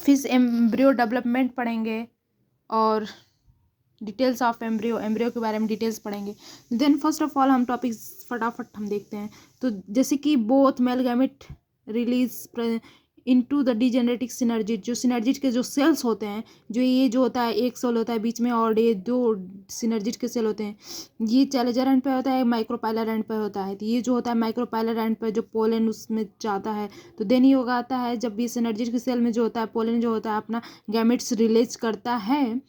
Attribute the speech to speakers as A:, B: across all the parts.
A: फिर embryo development पढ़ेंगे और डिटेल्स ऑफ एम्ब्रियो के बारे में डिटेल्स पढ़ेंगे। देन फर्स्ट ऑफ ऑल हम टॉपिक्स फटाफट हम देखते हैं। तो जैसे कि both male gamete release into the degenerating synergid, जो सिनर्जिट के जो सेल्स होते हैं, जो ये जो होता है एक सेल होता है बीच में और ये दो सिनर्जिट के सेल होते हैं, ये चैलेंजर एंड पे होता है, माइक्रोपाइलर एंड पे होता है। तो ये जो होता है माइक्रोपाइलर एंड पे जो पोलन उसमें जाता है, तो देन ये होगा आता है जब भी सिनर्जिट के सेल में जो होता है पोलन जो होता है अपना गैमेट्स रिलीज करता है,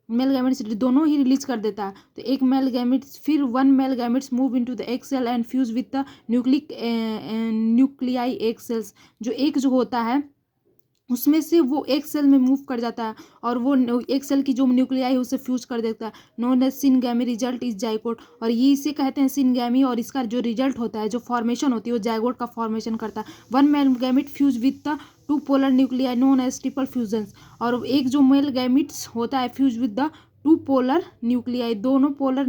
A: मेल गैमेट्स दोनों ही रिलीज कर देता है। तो एक मेल गैमेट्स फिर one male gametes move into the egg cell and fuse with the nuclei egg cells, जो एक जो होता है उसमें से वो एक सेल में मूव कर जाता है और वो एक सेल की जो न्यूक्लियाई है उसे फ्यूज कर देता है। Known as syngamy result is zygote, और ये इसे कहते हैं सिनगैमी, और इसका जो रिजल्ट होता है जो फॉर्मेशन होती है वो जाइगोट का फॉर्मेशन करता है। One male gamete fuse with the two polar nuclei known as triple fusions, और एक जो मेल गैमिट्स होता है fuse with the two polar nuclei, दोनों पोलर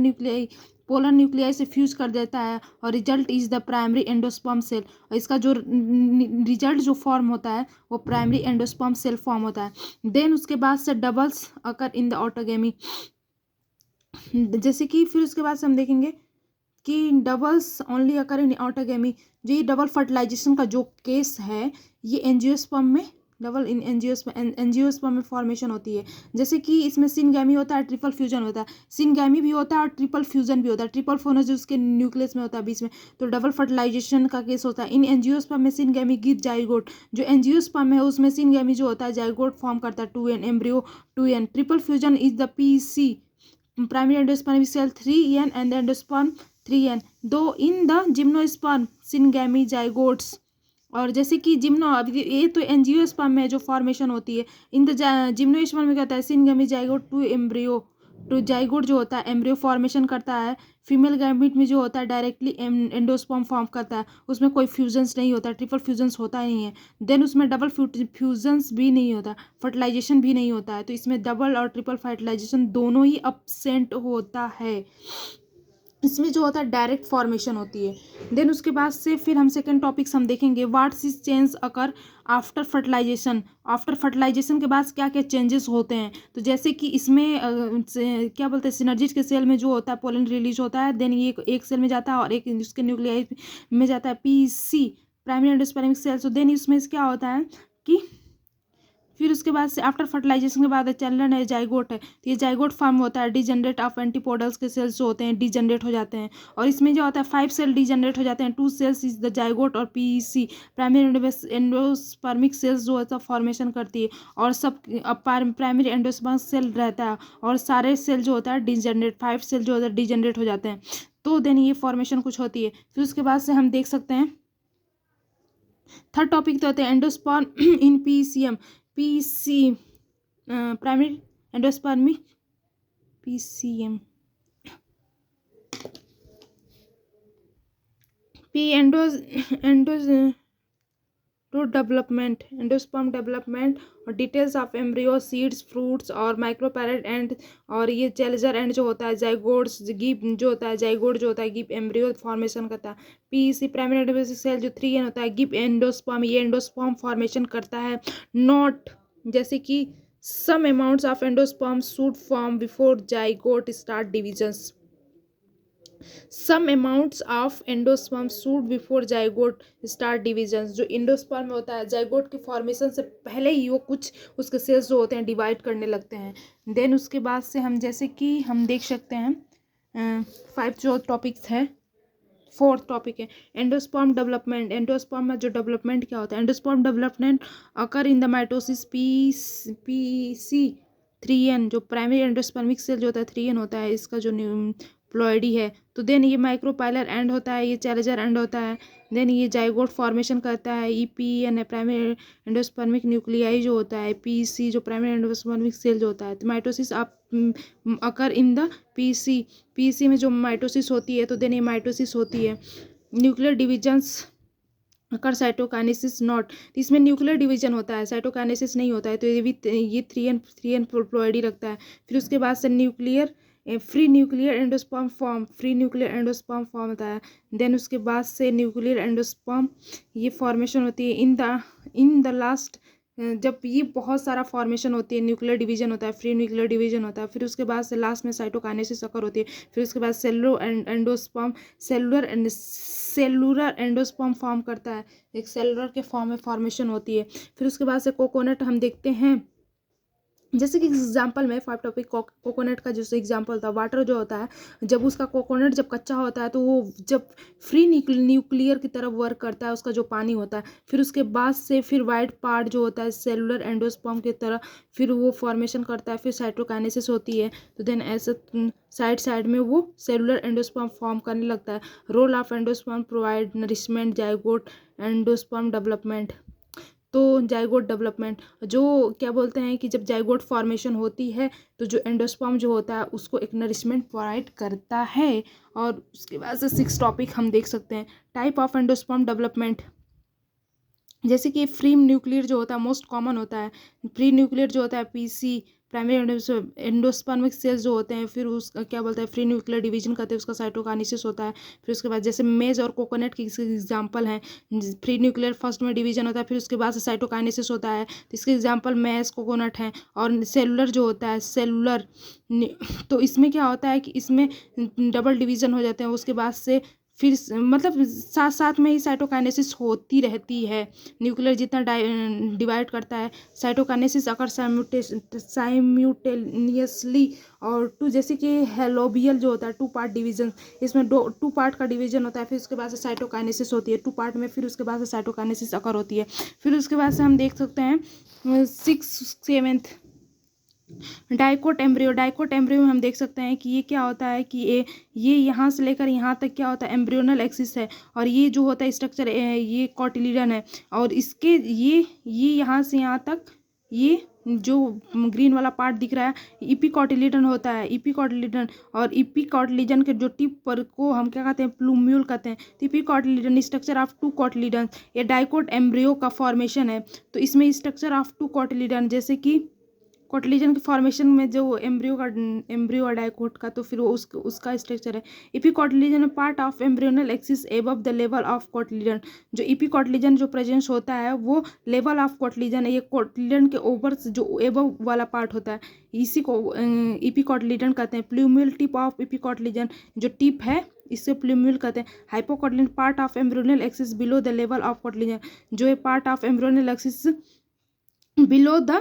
A: न्यूक्लियाई से फ्यूज कर देता है, और result is the primary endosperm cell. और इसका जो रिजल्ट जो फॉर्म होता है वो प्राइमरी एंडोस्पर्म सेल फॉर्म होता है। देन उसके बाद से doubles occur in the autogamy, जैसे कि फिर उसके बाद से हम देखेंगे कि डबल्स ओनली अकर इन ऑटोगेमी, जो ये डबल फर्टिलाइजेशन का जो केस है ये एंजियोस्पर्म में डबल इन एंजियोस्पर्म में फॉर्मेशन होती है। जैसे कि इसमें सिनगैमी होता है, ट्रिपल फ्यूजन होता है, सिनगैमी भी होता है और ट्रिपल फ्यूजन भी होता है, ट्रिपल फोनस जो उसके न्यूक्लियस में होता है बीच में, तो डबल फर्टिलाइजेशन का केस होता है। इन एंजियोस्पर्म में सिनगैमी गिव जाइगोट, जो एंजियोस्पर्म है उसमें सिनगैमी जो होता है जाइगोट फॉर्म करता है 2n embryo 2n। Triple fusion is the PC primary endosperm cell 3n and endosperm 3n, दो in the gymnosperm syngamy zygotes. और जैसे कि अब ये तो एंजियोस्पर्म में जो फॉर्मेशन होती है, इन द जिम्नोस्पर्म में क्या होता है syngamy zygote to embryo to zygote जो होता है एम्ब्रियो फॉर्मेशन करता है। फीमेल गैमेट में जो होता है डायरेक्टली एंडोस्पर्म फॉर्म करता है, उसमें कोई फ्यूजन्स नहीं होता, ट्रिपल फ्यूजन्स होता ही नहीं है। देन उसमें डबल फ्यूजन्स भी नहीं होता, फर्टिलाइजेशन भी नहीं होता है, तो इसमें डबल और ट्रिपल फर्टिलाइजेशन दोनों ही अब्सेंट होता है। इसमें जो होता है डायरेक्ट फॉर्मेशन होती है। देन उसके बाद से फिर हम सेकेंड टॉपिक्स हम देखेंगे what's is change occur after fertilisation. After fertilisation के बाद क्या क्या चेंजेस होते हैं, तो जैसे कि इसमें क्या बोलते हैं सिनर्जिट के सेल में जो होता है पोलन रिलीज होता है, देन ये एक सेल में जाता है और एक उसके न्यूक्लियाई में जाता है पीसी प्राइमरी एंडोस्पर्मिक सेल। तो देन इसमें क्या होता है कि फिर उसके बाद से आफ्टर फर्टिलाइजेशन के बाद चैनल है जाइगोट है, तो ये जाइगोट फॉर्म होता है। डीजनरेट ऑफ एंटीपोडल्स के सेल्स जो होते हैं डीजनरेट हो जाते हैं, और इसमें जो होता है 5 सेल डीजनरेट हो जाते हैं, 2 सेल्स इज द जाइगोट और पीसी प्राइमरी एंडोस्पर्मिक सेल्स जो होता है फॉर्मेशन करती है, और सब प्राइमरी एंडोस्पर्मिक सेल रहता है, और सारे सेल जो होता है डीजनरेट 5 सेल जो होता है डीजनरेट हो जाते हैं। तो देन ये फॉर्मेशन कुछ होती है। फिर उसके बाद से हम देख सकते हैं थर्ड टॉपिक तो होते हैं endosperm in PCM PC primary endospermic PCM P एंडोज to development एंडोस्पर्म डेवलपमेंट और details of embryo seeds fruits और माइक्रोपैरेट एंड, और ये चैलेंजर एंड जो होता है जाइगोट्स गिव जो होता है जाइगोट जो होता है गिव एम्ब्रियो फॉर्मेशन करता है। पीसी प्राइमरी एंडोस्पर्मिक सेल जो 3n होता है गिव एंडोस्पर्म, ये एंडोस्पर्म फॉर्मेशन करता है। नोट जैसे कि some amounts of endosperm should form before zygote start divisions, some amounts of endosperm suit before zygote start divisions, जो एंडोस्पर्म होता है जाइगोट के फॉर्मेशन से पहले ही वो कुछ उसके सेल्स जो होते हैं डिवाइड करने लगते हैं। देन उसके बाद से हम जैसे कि हम देख सकते हैं 5 जो टॉपिक्स है। फोर्थ टॉपिक है एंडोस्पर्म डेवलपमेंट। एंडोस्पर्म में जो डेवलपमेंट क्या होता है, endosperm development occur in the mitosis PC 3n, जो प्राइमरी एंडोस्पर्मिक सेल जो होता है 3n होता है, इसका जो प्लॉइडी है। तो देन ये माइक्रोपाइलर एंड होता है, ये चैलेंजर एंड होता है। देन ये जाइगोट फॉर्मेशन करता है। ईपीएन है प्राइमरी एंडोस्पर्मिक न्यूक्लियाई जो होता है, पीसी जो प्राइमरी एंडोस्पर्मिक सेल जो होता है। तो माइटोसिस आप अकर इन द पीसी में जो माइटोसिस होती है, तो देन ये माइटोसिस होती है। Nuclear divisions occur cytokinesis not, इसमें न्यूक्लियर डिवीजन होता है साइटोकाइनेसिस नहीं होता है, तो ये 3n प्लॉइडी रखता है। फिर उसके बाद से फ्री न्यूक्लियर एंडोस्पर्म फॉर्म होता है। देन उसके बाद से न्यूक्लियर एंडोस्पर्म ये फॉर्मेशन होती है इन द लास्ट जब ये बहुत सारा फॉर्मेशन होती है, न्यूक्लियर डिवीजन होता है, फ्री न्यूक्लियर डिवीजन होता है, फिर उसके बाद से लास्ट में साइटोकाइनेसिस अकर होती है, फिर उसके बाद एंडोस्पर्म सेलुलर एंडोस्पर्म फॉर्म करता है, एक सेलुलर के फॉर्म में फॉर्मेशन होती है। फिर उसके बाद से कोकोनट हम देखते हैं, जैसे कि एग्जाम्पल में 5 टॉपिक कोकोनट का जैसे एग्जाम्पल था, वाटर जो होता है, जब उसका कोकोनट जब कच्चा होता है तो वो जब फ्री न्यूक्लियर की तरफ वर्क करता है, उसका जो पानी होता है, फिर उसके बाद से फिर वाइट पार्ट जो होता है सेलुलर एंडोस्पर्म की तरह फिर वो फॉर्मेशन करता है, फिर साइटोकाइनेसिस होती है, तो देन ऐसे साइड साइड में वो सेलुलर एंडोस्पर्म फॉर्म करने लगता है। Role of endosperm provide nourishment zygote endosperm development. तो जाइगोट डेवलपमेंट जो क्या बोलते हैं कि जब जाइगोट फॉर्मेशन होती है तो जो एंडोस्पर्म जो होता है उसको एक नरिशमेंट प्रोवाइड करता है। और उसके बाद से 6 टॉपिक हम देख सकते हैं, टाइप ऑफ एंडोस्पर्म डेवलपमेंट। जैसे कि फ्री न्यूक्लियर जो होता है मोस्ट कॉमन होता है, फ्री न्यूक्लियर जो होता है पीसी प्राइमरी एंडोस्पर्मिक सेल्स जो होते हैं, फिर उसका क्या बोलते हैं फ्री न्यूक्लियर डिवीजन करते हैं, उसका साइटोकाइनेसिस होता है। फिर उसके बाद जैसे मेज और कोकोनट की एग्जांपल हैं, फ्री न्यूक्लियर फर्स्ट में डिवीजन होता है, फिर उसके बाद से साइटोकाइनेसिस होता है, तो इसके एग्जांपल मेज कोकोनट हैं। और सेलुलर जो होता है सेलुलर, तो इसमें क्या होता है कि इसमें डबल डिवीजन हो जाते हैं, उसके बाद से फिर मतलब साथ साथ में ही साइटोकाइनेसिस होती रहती है। न्यूक्लियर जितना डिवाइड करता है, साइटोकाइनेसिस अगर साइम्यूटेनियसली और टू, जैसे कि हेलोबियल जो होता है 2 पार्ट डिवीजन, इसमें 2 पार्ट का डिवीजन होता है, फिर उसके बाद से साइटोकाइनेसिस होती है 2 पार्ट में, फिर उसके बाद से साइटोकाइनेसिस अकर होती है। फिर उसके बाद से हम देख सकते हैं 6th-7th dicot embryo. Dicot embryo में हम देख सकते हैं कि ये क्या होता है कि ये यहाँ से लेकर यहाँ तक क्या होता है एम्ब्रियोनल एक्सिस है, और ये जो होता है स्ट्रक्चर ये कॉटिलीडन है, और इसके ये यहाँ से यहाँ तक ये जो ग्रीन वाला पार्ट दिख रहा है इपीकॉटिलीडन होता है, इपीकॉटिलीडन। और इपीकॉटिलीडन के जो टिप पर को हम क्या कहते हैं प्लूम्यूल कहते हैं। तो इपीकॉटिलीडन स्ट्रक्चर ऑफ 2 कॉटिलीडन, ये डाइकोट एम्ब्रियो का फॉर्मेशन है। तो इसमें स्ट्रक्चर ऑफ 2 कॉटिलीडन, जैसे कि कोटिलीजन के फॉर्मेशन में जो एम्ब्रियो और डाइकोट का, तो फिर वो उसका स्ट्रक्चर है। Epicotyledon part of embryonal axis above the level of cotyledon. जो इपीकॉटिलीजन जो प्रेजेंस होता है वो लेवल ऑफ कोटिलीजन है, ये कोटिलीजन के ऊपर जो एबव वाला पार्ट होता है इसी को इपीकॉटिलीजन कहते हैं। प्लूम्यूल टिप ऑफ इपीकॉटिलीजन, जो टिप है इससे प्लूम्यूल कहते हैं। Hypocotyledon part of embryonal axis below the level of cotyledon, जो है part of embryonal axis below the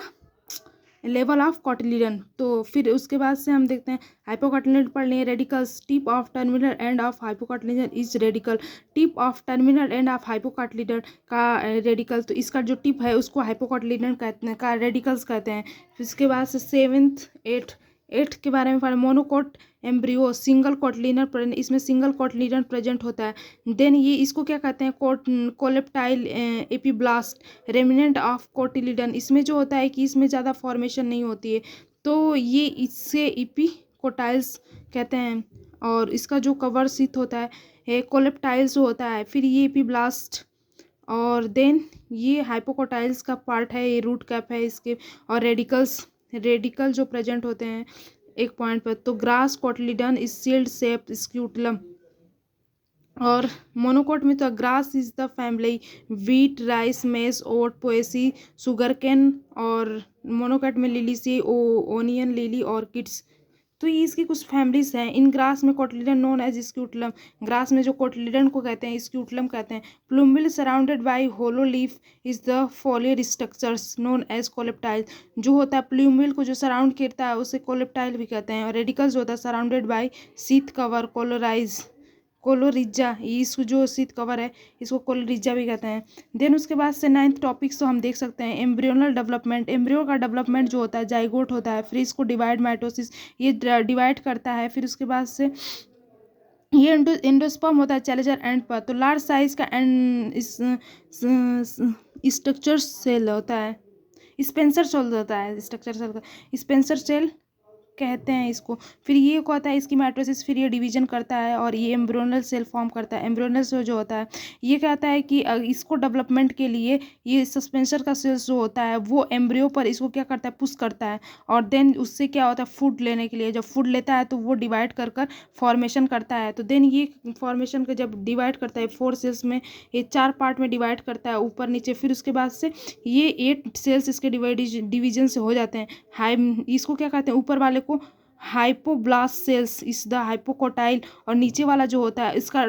A: level of cotyledon. तो फिर उसके बाद से हम देखते हैं हाइपोकॉटिलीडन पढ़ लें। Radicles, tip of terminal end of hypocotyledon is radicle. Tip of terminal end of hypocotyledon का रेडिकल, तो इसका जो टिप है उसको हाइपोकॉटिलीडन कहते हैं, का रेडिकल्स कहते हैं। फिर उसके बाद से 7th 8th के बारे में पढ़ें। मोनोकोट एम्ब्रियो सिंगल कोटिलीडन, इसमें सिंगल कोटिलीडन प्रेजेंट होता है। देन ये इसको क्या कहते हैं कोलेप्टाइल एपीब्लास्ट रेमिनेंट ऑफ कोटिलीडन। इसमें जो होता है कि इसमें ज़्यादा फॉर्मेशन नहीं होती है, तो ये इससे एपीकोटाइल्स कहते हैं। और इसका जो कवर शीथ होता है कोलेप्टाइल्स होता है, फिर ये एपीब्लास्ट, और देन ये हाइपोकोटाइल्स का पार्ट है, ये रूट कैप है इसके। और रेडिकल जो प्रेजेंट होते हैं एक पॉइंट पर, तो grass cotyledon is shield shape scutellum. और मोनोकोट में तो grass is the family wheat rice maize oat Poaceae sugar cane. और मोनोकोट में लिलीसी ओनियन लिली ऑर्किड्स। तो ये इसकी कुछ फैमिलीज हैं। इन ग्रास में cotyledon known as scutellum, grass में जो कोटिलीडन को कहते हैं स्क्यूटलम कहते हैं। Plumule surrounded by hollow leaf is the foliar structures known as coleoptile. जो होता है प्लूमिल को जो सराउंड करता है उसे कोलेप्टाइल भी कहते हैं। और रेडिकल्स होता है सराउंडेड बाय शीथ कवर कोलोरिजा, इसको जो शीथ कवर है इसको कोलोरिजा भी कहते हैं। देन उसके बाद से 9th टॉपिक्स तो हम देख सकते हैं एम्ब्रियोनल डेवलपमेंट। एम्ब्रियो का डेवलपमेंट जो होता है जाइगोट होता है, फिर इसको डिवाइड माइटोसिस ये डिवाइड करता है। फिर उसके बाद से ये एंडोस्पर्म होता है चैलेंजर एंड पर, तो लार्ज साइज का स्ट्रक्चर सेल होता है, स्पेंसर सेल होता है स्ट्रक्चर सेल का। स्पेंसर सेल कहते हैं इसको। फिर ये क्या होता है, इसकी माइटोसिस, फिर ये डिवीजन करता है और ये एम्ब्रियोनल सेल फॉर्म करता है। एम्ब्रियोनल सेल जो होता है ये कहता है कि इसको डेवलपमेंट के लिए ये सस्पेंशन का सेल्स जो होता है वो एम्ब्रियो पर इसको क्या करता है, पुश करता है, और देन उससे क्या होता है, फूड लेने के लिए जब फूड लेता है तो वो डिवाइड कर कर फॉर्मेशन करता है। तो देन ये फॉर्मेशन का जब डिवाइड करता है 4 सेल्स में, ये 4 पार्ट में डिवाइड करता है, ऊपर नीचे, फिर उसके बाद से ये 8 सेल्स इसके डिवीजन से हो जाते हैं। इसको क्या कहते हैं, ऊपर वाले को हाइपोब्लास्ट सेल्स इस द हाइपोकोटाइल, और नीचे वाला जो होता है इसका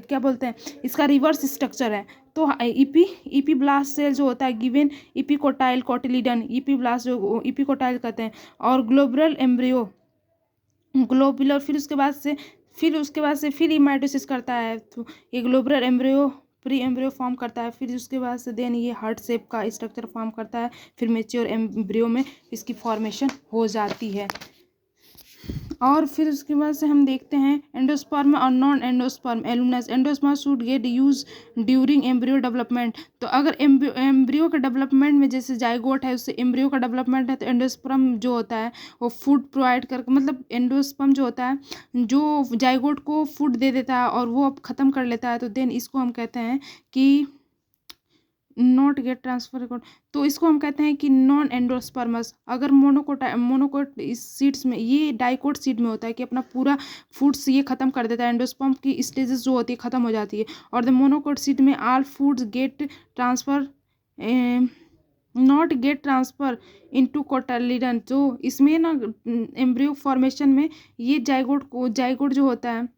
A: क्या बोलते हैं, इसका रिवर्स स्ट्रक्चर है। तो इपीब्लास्ट सेल जो होता है गिवन इपिकोटाइल कोटिलिडन, इपीब्लास्ट जो इपिकोटाइल कहते हैं, और ग्लोबुलर एम्ब्रियो ग्लोबुलर, फिर उसके बाद से फिर ये माइटोसिस करता है। तो ये globular embryo pre embryo form करता है, फिर उसके बाद से देन ये हार्ट शेप का स्ट्रक्चर फॉर्म करता है, फिर मैच्योर एम्ब्रियो में इसकी फॉर्मेशन हो जाती है। और फिर उसके बाद से हम देखते हैं एंडोस्पर्म और non endosperm albuminous. Endosperm should get used during embryo development. तो अगर एम्ब्रियो के डेवलपमेंट में जैसे जाइगोट है उससे एम्ब्रियो का डेवलपमेंट है, तो एंडोस्पर्म जो होता है वो फूड प्रोवाइड कर, मतलब एंडोस्पर्म जो होता है जो जाइगोट को फूड दे देता है और वो अब ख़त्म कर लेता है, तो देन इसको हम कहते हैं कि नॉट गेट ट्रांसफर। तो इसको हम कहते हैं कि नॉन एंडोस्पर्मस। अगर मोनोकोट इस सीड्स में, ये डाइकोट सीड में होता है कि अपना पूरा फूड्स ये खत्म कर देता है, एंडोस्पर्म की स्टेजेस जो होती है खत्म हो जाती है, और द मोनोकोट सीड में all foods get transfer not get transfer into cotyledon. तो इसमें ना एम्ब्रियो फॉर्मेशन में ये जाइगोट जो होता है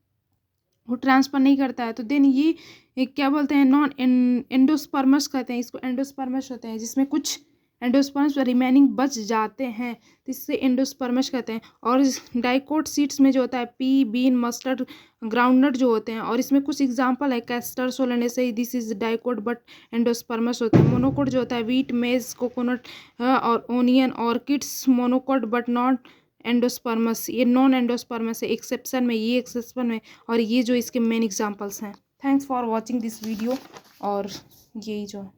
A: वो ट्रांसफर नहीं करता है, तो देन ये क्या बोलते हैं, नॉन एंडोस्पर्मस कहते हैं इसको। एंडोस्पर्मस होते हैं जिसमें कुछ एंडोस्पर्म्स रिमेनिंग बच जाते हैं, तो इससे एंडोस्पर्मस कहते हैं। और डाइकोट सीड्स में जो होता है पी, बीन, मस्टर्ड, ग्राउंडनट जो होते हैं, और इसमें कुछ एग्जांपल है castor, Solanaceae, this is dicot but endosperms होता है। मोनोकोट जो होता है वीट, मेज, कोकोनट और onion, orchids, monocot but not endosperms. ये नॉन एंडोस्पर्मस है, एक्सेप्शन में, ये एक्सेप्शन में, और ये जो इसके मेन एग्जांपल्स हैं। Thanks for watching this video. और यही जो है